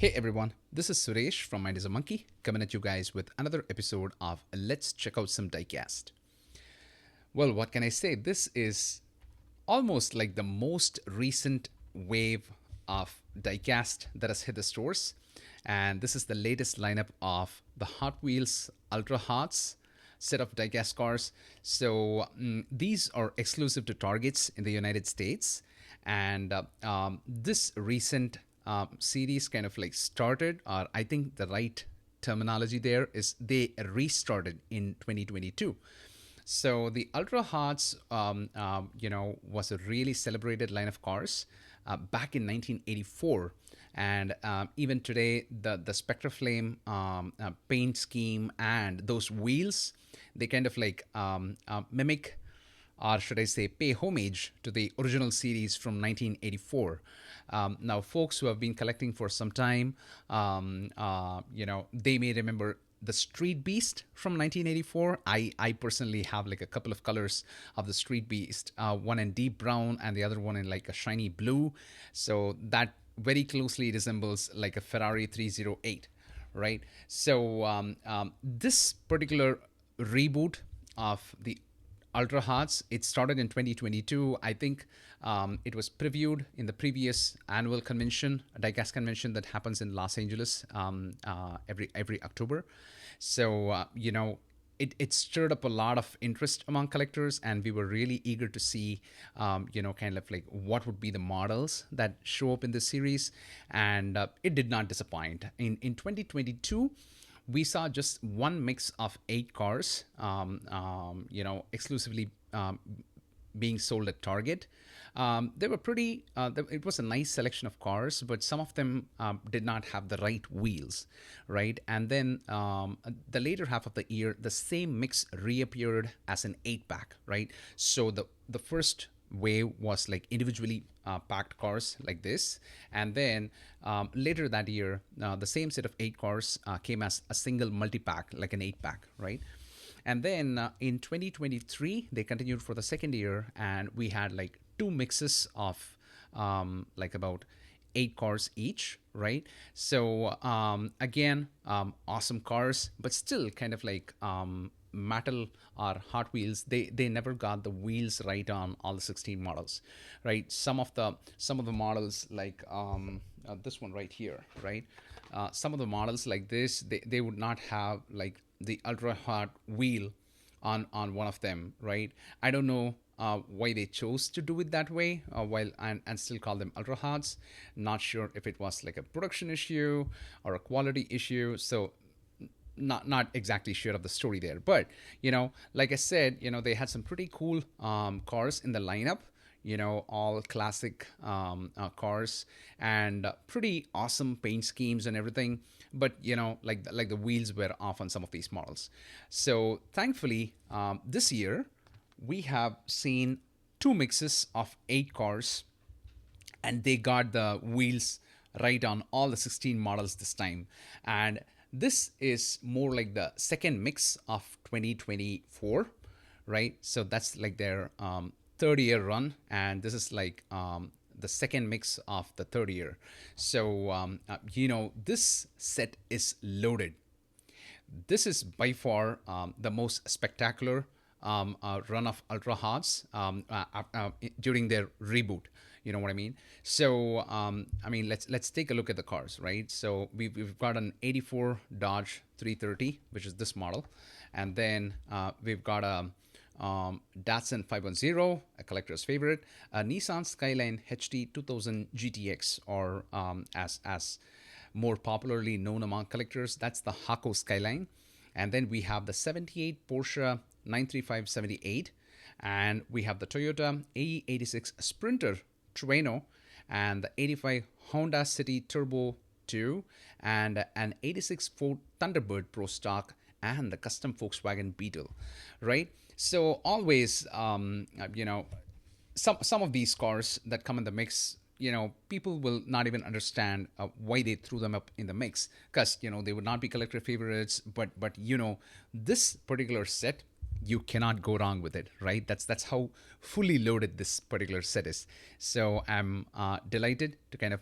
Hey everyone, this is Suresh from Mind is a Monkey coming at you guys with another episode of Let's Check Out Some Diecast. Well, what can I say? This is almost like the most recent wave of diecast that has hit the stores. And this is the latest lineup of the Hot Wheels Ultra Hots set of diecast cars. So these are exclusive to Targets in the United States. And this recent series kind of like started, or I think the right terminology there is they restarted in 2022. So the Ultra Hots, was a really celebrated line of cars back in 1984, and even today, the Spectra Flame paint scheme and those wheels, they kind of like mimic, or should I say, pay homage to the original series from 1984. Now, folks who have been collecting for some time, they may remember the Street Beast from 1984. I personally have like a couple of colors of the Street Beast, one in deep brown and the other one in like a shiny blue. So that very closely resembles like a Ferrari 308, right? So this particular reboot of the Ultra Hearts. It started in 2022. I think it was previewed in the previous annual convention, a diecast convention that happens in Los Angeles every October. So it stirred up a lot of interest among collectors, and we were really eager to see, kind of like what would be the models that show up in this series, and it did not disappoint. In 2022 we saw just one mix of 8 cars, exclusively being sold at Target. They were pretty. It was a nice selection of cars, but some of them did not have the right wheels, right? And then the later half of the year, the same mix reappeared as an 8 pack, right? So the first wave was like individually packed cars like this, and then later that year the same set of 8 cars came as a single multi-pack, like an 8 pack, right? And then in 2023 they continued for the second year, and we had like two mixes of like about 8 cars each, right? So again, awesome cars, but still kind of like Mattel or Hot Wheels, they never got the wheels right on all the 16 models, right? Some of the models like this one right here, right? Some of the models like this, they would not have like the Ultra Hot wheel on one of them, right? I don't know why they chose to do it that way, while and still call them Ultra Hots. Not sure if it was like a production issue or a quality issue. So not exactly sure of the story there, but like I said, they had some pretty cool cars in the lineup, all classic cars, and pretty awesome paint schemes and everything, but like the wheels were off on some of these models. So thankfully, this year we have seen two mixes of 8 cars, and they got the wheels right on all the 16 models this time. And this is more like the second mix of 2024, right? So that's like their third year run, and this is like the second mix of the third year. So this set is loaded. This is by far the most spectacular run of Ultra Hearts during their reboot. You know what I mean? So let's take a look at the cars, right? So we've got an '84 Dodge 330, which is this model, and then we've got a Datsun 510, a collector's favorite, a Nissan Skyline HT 2000 GTX, or as more popularly known among collectors, that's the Hako Skyline. And then we have the 78 Porsche 93578, and we have the Toyota AE86 Sprinter Truneo, and the 85 Honda City Turbo 2, and an 86 Ford Thunderbird Pro Stock, and the custom Volkswagen Beetle, right? So always, some of these cars that come in the mix, people will not even understand why they threw them up in the mix, because they would not be collector favorites. But this particular set, you cannot go wrong with it, right? That's how fully loaded this particular set is. So I'm delighted to kind of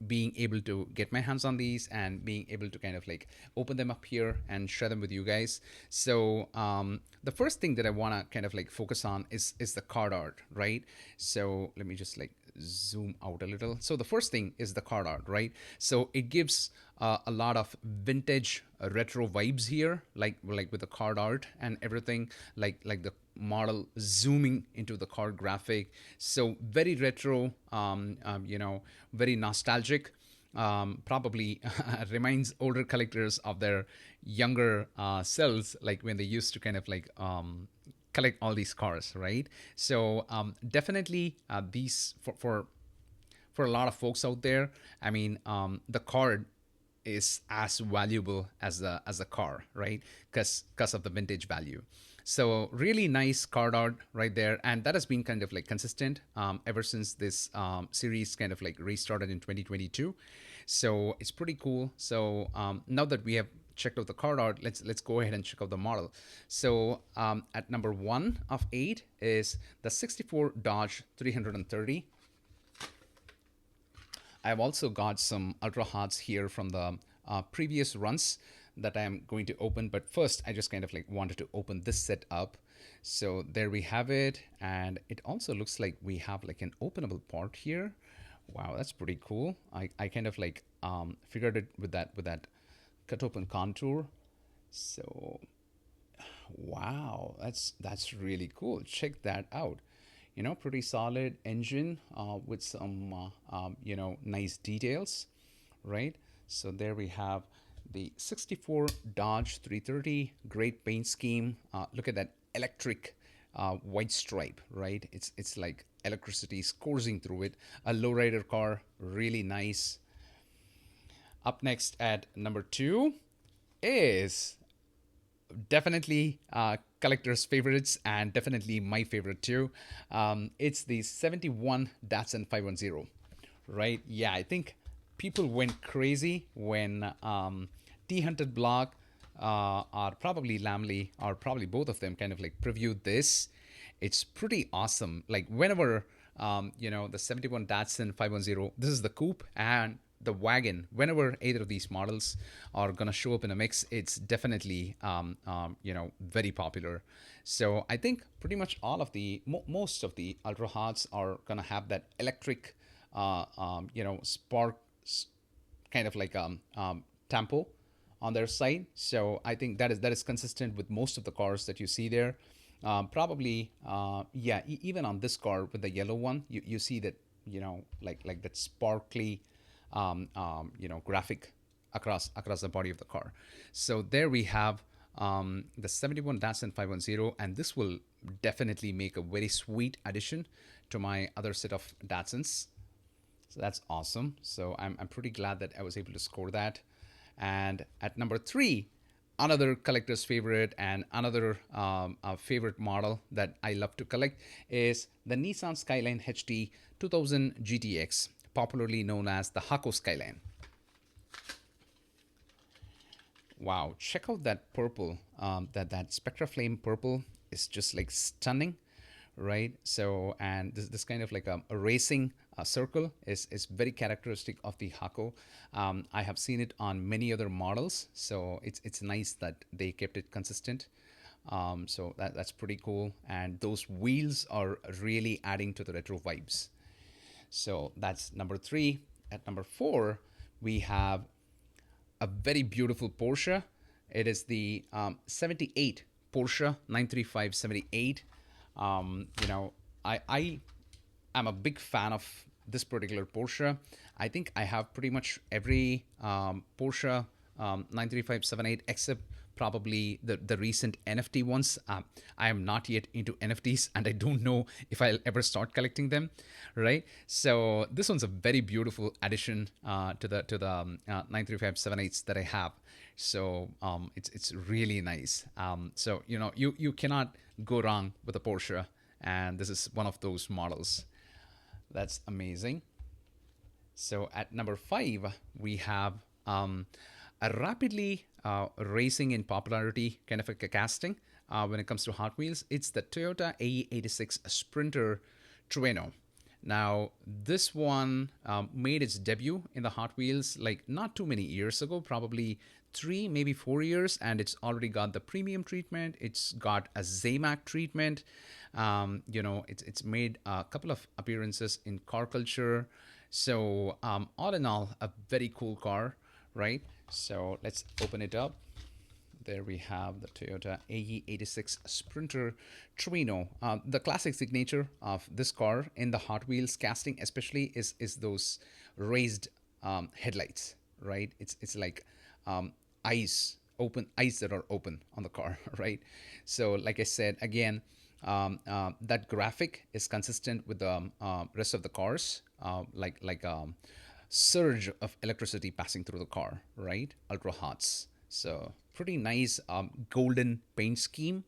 being able to get my hands on these and being able to kind of like open them up here and share them with you guys. So the first thing that I want to kind of like focus on is the card art, right? So let me just like zoom out a little. So the first thing is the card art, right? So it gives a lot of vintage retro vibes here, like with the card art and everything, like the model zooming into the card graphic. So very retro, very nostalgic. Probably reminds older collectors of their younger selves, like when they used to kind of like collect all these cars, right? So definitely these for a lot of folks out there. I mean, the card is as valuable as the car, right? Because of the vintage value. So really nice card art right there, and that has been kind of like consistent ever since this series kind of like restarted in 2022. So it's pretty cool. So now that we have checked out the card art, let's go ahead and check out the model. So at number 1 of 8 is the 64 Dodge 330. I've also got some Ultra Hots here from the previous runs that I'm going to open. But first, I just kind of like wanted to open this set up. So there we have it. And it also looks like we have like an openable part here. Wow, that's pretty cool. I kind of like figured it with that cut open contour. So wow, that's really cool. Check that out. Pretty solid engine with some nice details, right? So there we have the 64 Dodge 330. Great paint scheme. Look at that electric white stripe, right? It's like electricity is coursing through it. A lowrider car, really nice. Up next at number 2 is definitely collector's favorites and definitely my favorite too. It's the 71 Datsun 510, right? Yeah, I think people went crazy when T-Hunted Block or probably Lamley or probably both of them kind of like previewed this. It's pretty awesome. Like whenever the 71 Datsun 510, this is the coupe, and the wagon, whenever either of these models are gonna show up in a mix, it's definitely very popular. So I think pretty much all of the most of the Ultra Hots are gonna have that electric spark kind of like tempo on their side. So I think that is consistent with most of the cars that you see there. Probably even on this car with the yellow one, you see that like that sparkly graphic across the body of the car. So there we have the 71 Datsun 510, and this will definitely make a very sweet addition to my other set of Datsuns. So that's awesome. So I'm pretty glad that I was able to score that. And at number 3, another collector's favorite and another favorite model that I love to collect is the Nissan Skyline HT 2000 GTX, popularly known as the Hako Skyline. Wow, check out that purple. That Spectra Flame purple is just like stunning, right? So, and this kind of like a racing circle is very characteristic of the Hako. I have seen it on many other models, so it's nice that they kept it consistent. So that's pretty cool, and those wheels are really adding to the retro vibes. So that's number 3. At number 4, we have a very beautiful Porsche. It is the 78 Porsche 935 78. I am a big fan of this particular Porsche. I think I have pretty much every Porsche 935 78 except probably the recent NFT ones. I am not yet into NFTs, and I don't know if I'll ever start collecting them, right? So this one's a very beautiful addition to the 935 78s that I have. So it's really nice. So you cannot go wrong with a Porsche, and this is one of those models. That's amazing. So at number 5, we have a rapidly racing in popularity kind of a casting when it comes to Hot Wheels. It's the Toyota AE86 Sprinter Truneo. Now, this one made its debut in the Hot Wheels like not too many years ago, probably 3, maybe 4 years, and it's already got the premium treatment. It's got a Zamac treatment. It's made a couple of appearances in car culture. So, all in all, a very cool car, right? So, let's open it up. There we have the Toyota AE86 Sprinter Truneo. The classic signature of this car in the Hot Wheels casting, especially, is those raised headlights, right? It's like eyes open, eyes that are open on the car, right? So, like I said, again, that graphic is consistent with the rest of the cars, like surge of electricity passing through the car, right? Ultra hots. So pretty nice golden paint scheme,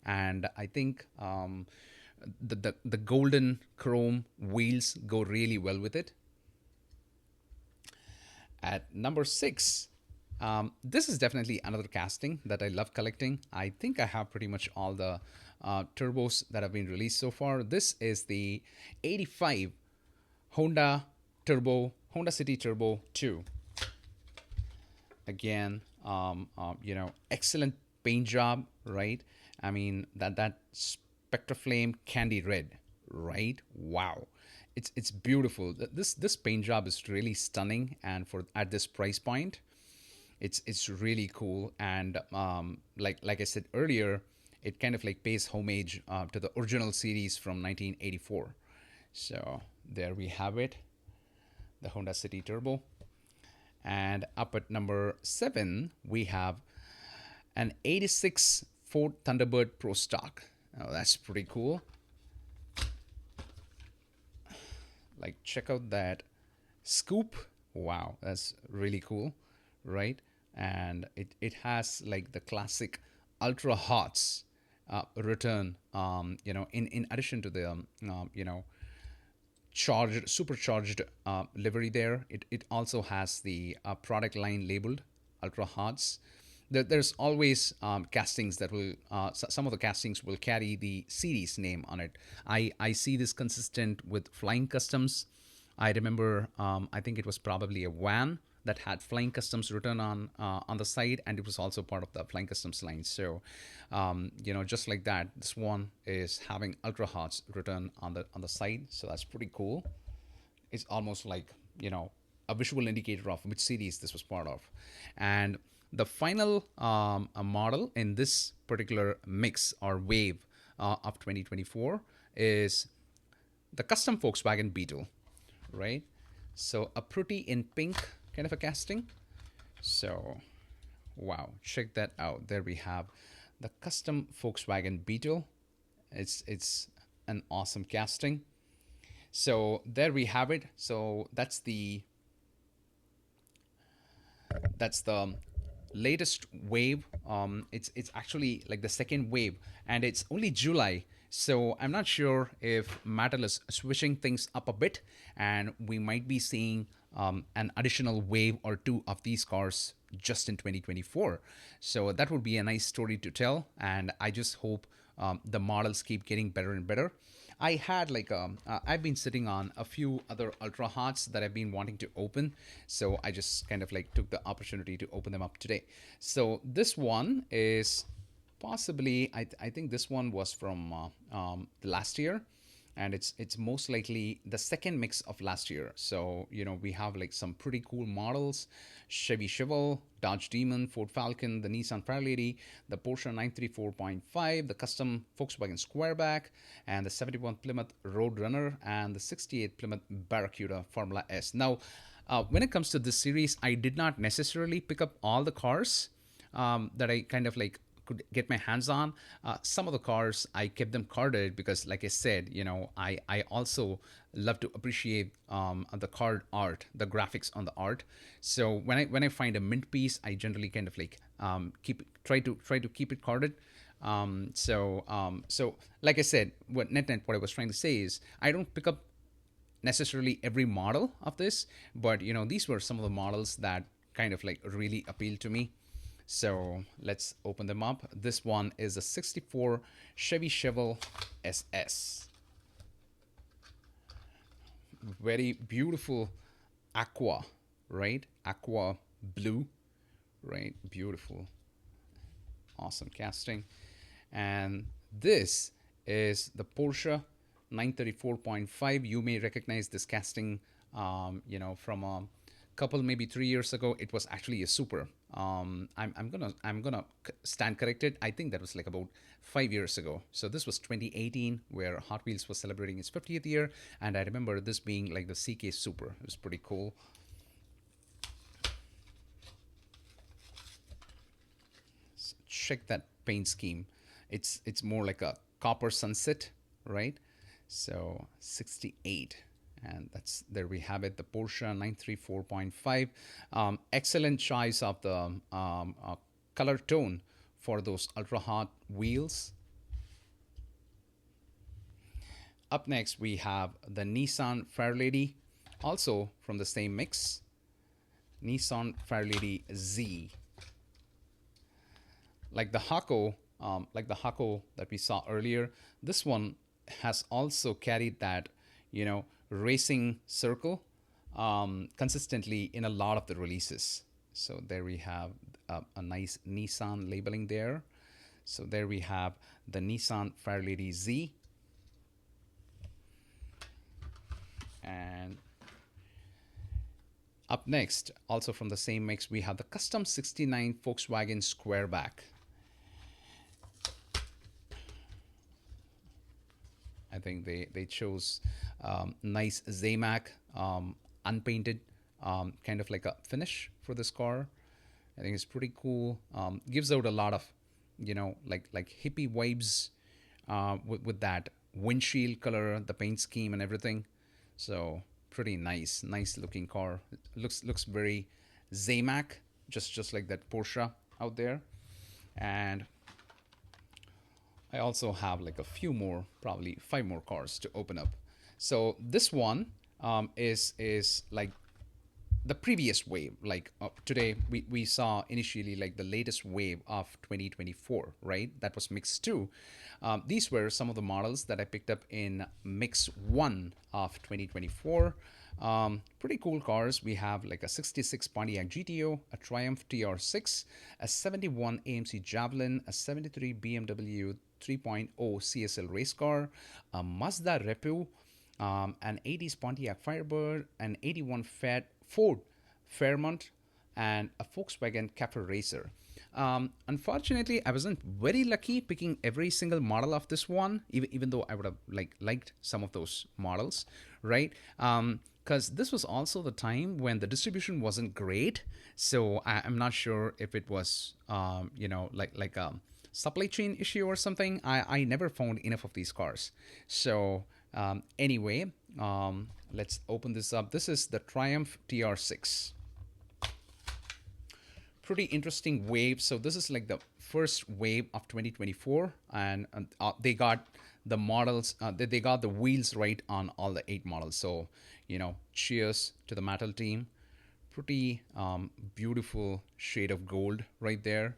and I think the golden chrome wheels go really well with it. At number 6, this is definitely another casting that I love collecting. I think I have pretty much all the turbos that have been released so far. This is the 85 Honda Honda City Turbo 2. Again, excellent paint job, right? I mean, that Spectraflame candy red, right? Wow, it's beautiful. This paint job is really stunning, and for at this price point, it's really cool. And like I said earlier, it kind of like pays homage to the original series from 1984. So there we have it, the Honda City Turbo. And up at number 7, we have an 86 Ford Thunderbird Pro Stock. Oh, that's pretty cool. Like, check out that scoop. Wow, that's really cool, right? And it has like the classic Ultra Hots return, in addition to the, supercharged livery there. It also has the product line labeled Ultra Hots. There's always castings that will, some of the castings will carry the series name on it. I see this consistent with Flying Customs. I remember, I think it was probably a van that had Flying Customs written on the side, and it was also part of the Flying Customs line. So, just like that, this one is having Ultra Hots written on the side. So that's pretty cool. It's almost like a visual indicator of which series this was part of. And the final model in this particular mix or wave of 2024 is the custom Volkswagen Beetle, right? So a pretty in pink kind of a casting. So, wow, check that out. There we have the custom Volkswagen Beetle. It's an awesome casting. So there we have it. So that's the latest wave. It's actually like the second wave, and it's only July. So I'm not sure if Mattel is switching things up a bit, and we might be seeing an additional wave or two of these cars just in 2024. So that would be a nice story to tell, and I just hope the models keep getting better and better. I had I've been sitting on a few other Ultra Hots that I've been wanting to open, so I just kind of like took the opportunity to open them up today. So this one is possibly, I think this one was from last year, and it's most likely the second mix of last year. So we have like some pretty cool models: Chevy Chevelle, Dodge Demon, Ford Falcon, the Nissan Fairlady, the Porsche 934.5, the custom Volkswagen Squareback, and the 71 Plymouth Roadrunner, and the 68 Plymouth Barracuda Formula S. Now, when it comes to this series, I did not necessarily pick up all the cars that I kind of like could get my hands on. Some of the cars I kept them carded because, like I said, I also love to appreciate the card art, the graphics on the art. So when I find a mint piece, I generally kind of like try to keep it carded. So like I said, what I was trying to say is I don't pick up necessarily every model of this, but these were some of the models that kind of like really appealed to me. So let's open them up. This one is a 64 Chevy Chevelle SS. very beautiful aqua, right? Aqua blue, right? Beautiful, awesome casting. And this is the Porsche 934.5. You may recognize this casting, from a couple, maybe 3 years ago. It was actually a super. I'm gonna stand corrected. I think that was like about 5 years ago. So this was 2018, where Hot Wheels was celebrating its 50th year, and I remember this being like the CK Super. It was pretty cool. Check that paint scheme. It's more like a copper sunset, right? So 68, and that's, there we have it, the Porsche 934.5. Excellent choice of the color tone for those ultra hot wheels. Up next we have the Nissan Fairlady, also from the same mix, Nissan Fairlady Z. Like the hako that we saw earlier, this one has also carried that, racing circle consistently in a lot of the releases. So there we have a nice Nissan labeling there. So there we have the Nissan Fairlady Z. And up next, also from the same mix, we have the Custom 69 Volkswagen Squareback. I think they chose nice Zamac, unpainted, kind of like a finish for this car. I think it's pretty cool. Gives out a lot of, like hippie vibes with that windshield color, the paint scheme, and everything. So pretty nice looking car. Looks very Zamac, just like that Porsche out there. And I also have like a few more, probably 5 more cars to open up. So this one is like the previous wave. Like today, we saw initially like the latest wave of 2024, right? That was Mix 2. These were some of the models that I picked up in Mix 1 of 2024. Pretty cool cars. We have like a 66 Pontiac GTO, a Triumph TR6, a 71 AMC Javelin, a 73 BMW 3.0 CSL race car, a Mazda Repu, an 80s Pontiac Firebird, an 81 Ford Fairmont, and a Volkswagen Capra Racer. Unfortunately, I wasn't very lucky picking every single model of this one, even though I would have liked some of those models, right? Because this was also the time when the distribution wasn't great, so I'm not sure if it was, like a supply chain issue or something. I never found enough of these cars. So anyway, let's open this up. This is the Triumph TR6. Pretty interesting wave. So this is like the first wave of 2024, and they got the models. They got the wheels right on all the 8 models. So cheers to the Mattel team. Pretty beautiful shade of gold right there.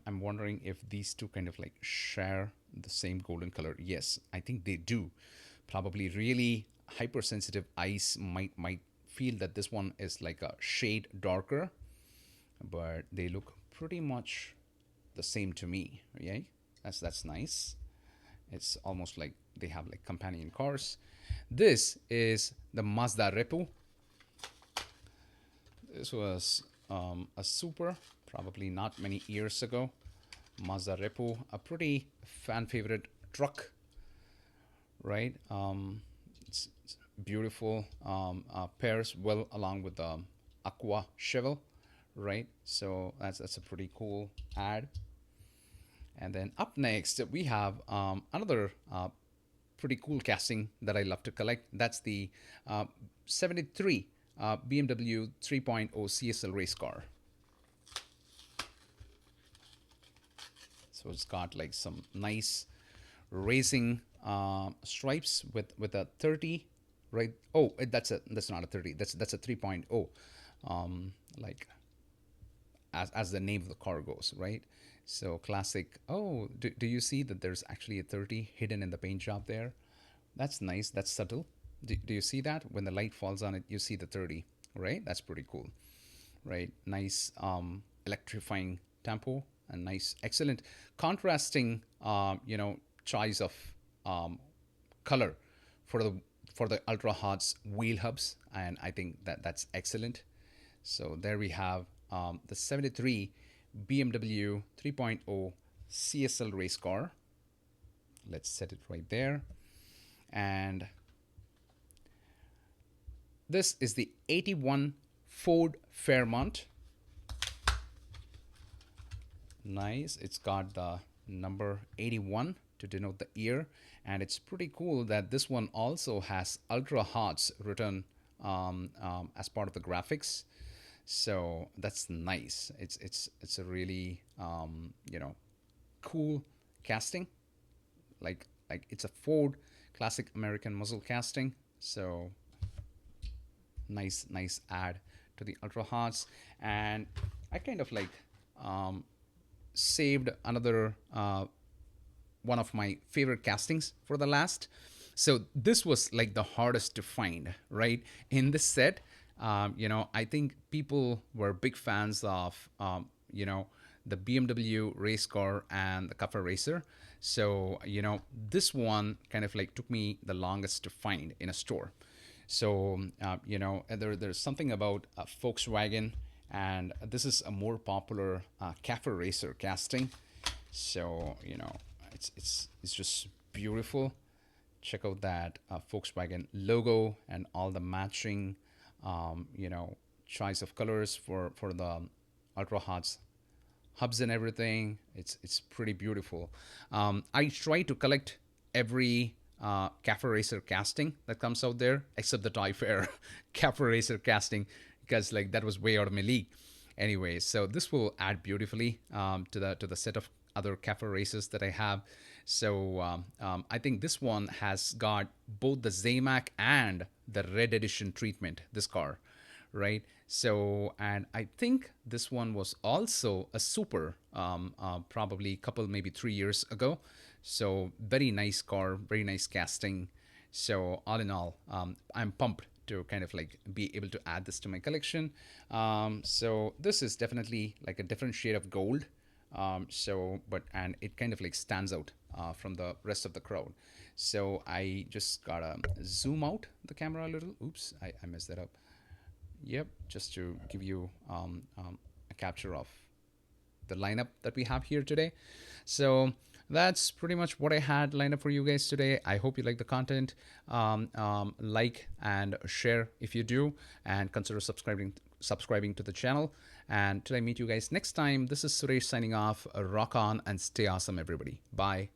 I'm wondering if these two kind of like share the same golden color. Yes, I think they do. Probably really hypersensitive eyes might feel that this one is like a shade darker, but they look pretty much the same to me. Yeah, that's nice. It's almost like they have like companion cars. This is the Mazda Repu. This was a super, probably not many years ago. Mazda Repu, a pretty fan favorite truck, right? It's beautiful. Pairs well along with the Aqua Cheval, right? So that's a pretty cool ad. And then up next we have another pretty cool casting that I love to collect. That's the 73 BMW 3.0 CSL race car. So it's got like some nice racing stripes with a 30, right? Oh, that's not a 30. That's a 3.0. Like as the name of the car goes, right? So classic. Oh, do you see that there's actually a 30 hidden in the paint job there? That's nice. That's subtle. Do you see that? When the light falls on it, you see the 30, right? That's pretty cool, right? Nice electrifying tempo and nice, excellent contrasting, choice of um, color for the Ultra Hots wheel hubs, and I think that that's excellent. So there we have the 73 BMW 3.0 CSL race car. Let's set it right there. And this is the 81 Ford Fairmont. Nice. It's got the number 81 to denote the year. And it's pretty cool that this one also has Ultra Hots written as part of the graphics. So that's nice. It's a really cool casting. Like it's a Ford classic American muscle casting. So nice add to the Ultra Hots. And I kind of like saved another one of my favorite castings for the last. So this was like the hardest to find, right? In this set, I think people were big fans of, the BMW race car and the Cafe Racer. So, this one kind of like took me the longest to find in a store. So, there's something about Volkswagen, and this is a more popular Cafe Racer casting. So, it's just beautiful. Check out that Volkswagen logo and all the matching, choice of colors for the Ultra Hots hubs and everything. It's pretty beautiful. I try to collect every Cafe Racer casting that comes out there, except the Toy Fair Cafe Racer casting, because like that was way out of my league. Anyway, so this will add beautifully to the set of other Cafe Races that I have. So I think this one has got both the Zamac and the Red Edition treatment. This car, right? So, and I think this one was also a super, probably a couple, maybe 3 years ago. So, very nice car, very nice casting. So, all in all, I'm pumped to kind of like be able to add this to my collection. So, this is definitely like a different shade of gold. And it kind of like stands out from the rest of the crowd. So, I just gotta zoom out the camera a little. Oops, I messed that up. Yep, just to give you a capture of the lineup that we have here today. So that's pretty much what I had lined up for you guys today. I hope you like the content. Like and share if you do, and consider subscribing to the channel. And till I meet you guys next time, this is Suresh signing off. Rock on and stay awesome, everybody. Bye.